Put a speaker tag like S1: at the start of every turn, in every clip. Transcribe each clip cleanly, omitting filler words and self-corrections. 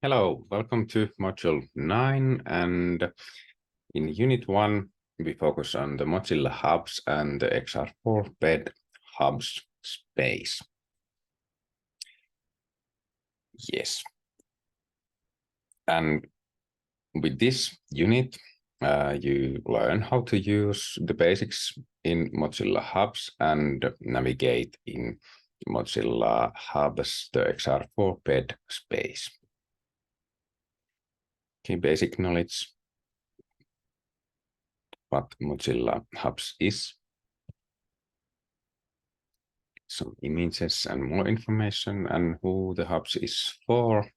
S1: Hello, welcome to Module 9, and in Unit 1, we focus on the Mozilla hubs and the XRforPED hubs space. Yes. And with this unit, you learn how to use the basics in Mozilla hubs and navigate in Mozilla hubs, the XRforPED space. Okay, basic knowledge what Mozilla hubs is. Some images and more information and who the hubs is for.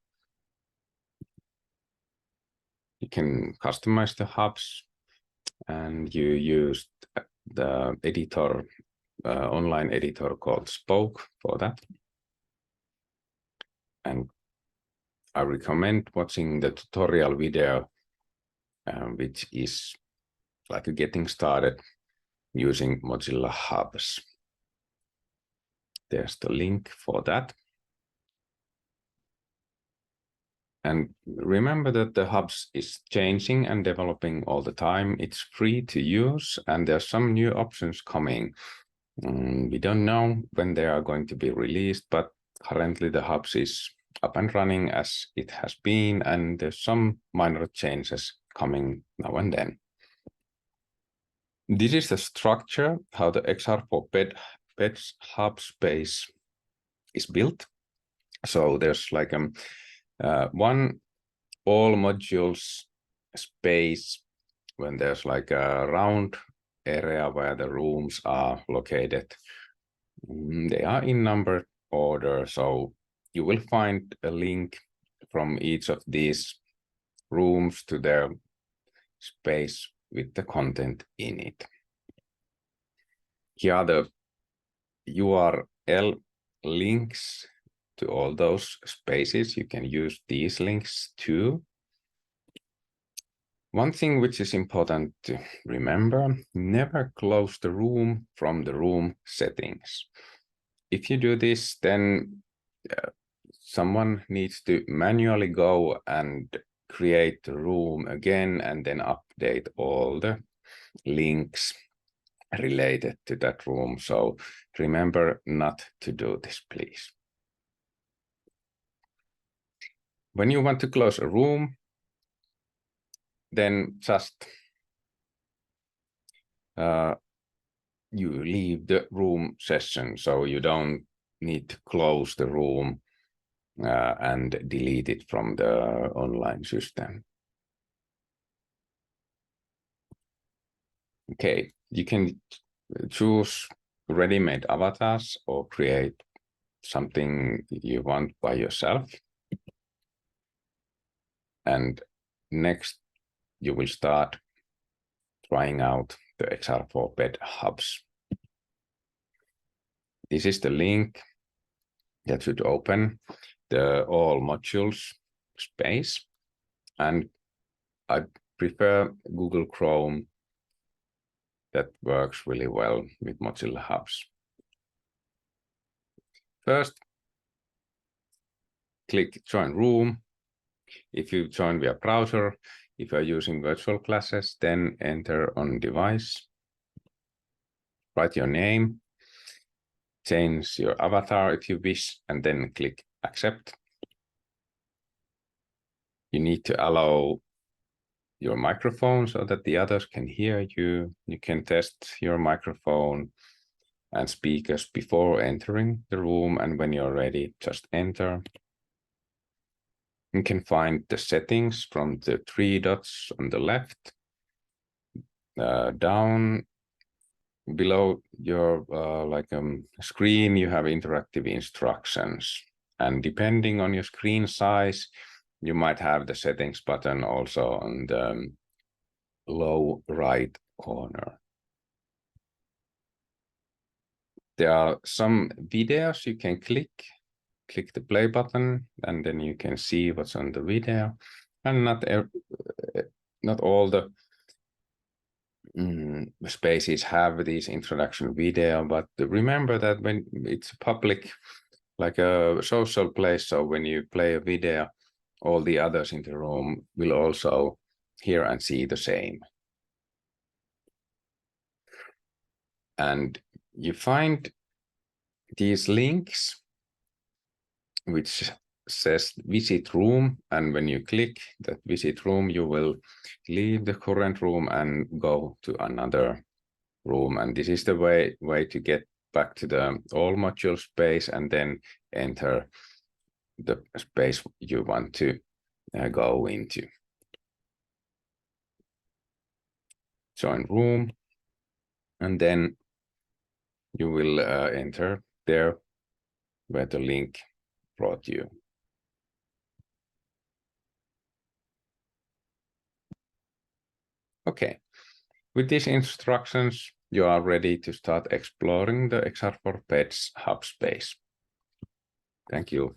S1: You can customize the hubs and you use the editor, online editor called Spoke for that. And I recommend watching the tutorial video, which is like getting started using Mozilla hubs. There's the link for that. And remember that the hubs is changing and developing all the time. It's free to use and there's some new options coming. We don't know when they are going to be released, but currently the hubs is up and running as it has been, and there's some minor changes coming now and then. This is the structure, how the XRforPED hub space is built. So there's like one all modules space when there's like a round area where the rooms are located. They are in numbered order, so you will find a link from each of these rooms to their space with the content in it. Here are the URL links to all those spaces. You can use these links too. One thing which is important to remember, never close the room from the room settings. If you do this, then someone needs to manually go and create the room again and then update all the links related to that room. So remember not to do this, please. When you want to close a room, then just you leave the room session, so you don't need to close the room and delete it from the online system. Okay, you can choose ready-made avatars or create something you want by yourself. And next, you will start trying out the XRforPED hubs. This is the link that should open the all modules space. And I prefer Google Chrome. That works really well with Mozilla hubs. First, click Join Room. If you join via browser, if you're using virtual classes, then enter on device. Write your name. Change your avatar if you wish, and then click Accept. You need to allow your microphone so that the others can hear you. You can test your microphone and speakers before entering the room, and when you're ready, just enter. You can find the settings from the 3 dots on the left. Down below your screen, you have interactive instructions. And depending on your screen size, you might have the settings button also on the low right corner. There are some videos you can click the play button, and then you can see what's on the video. And not all the spaces have this introduction video, but remember that when it's public, like a social place, so when you play a video, all the others in the room will also hear and see the same. And you find these links which says visit room, and when you click that visit room, you will leave the current room and go to another room. And this is the way to get back to the all module space and then enter the space you want to go into. Join room, and then you will enter there where the link brought you. Okay, with these instructions, you are ready to start exploring the XR4PED's hub space. Thank you.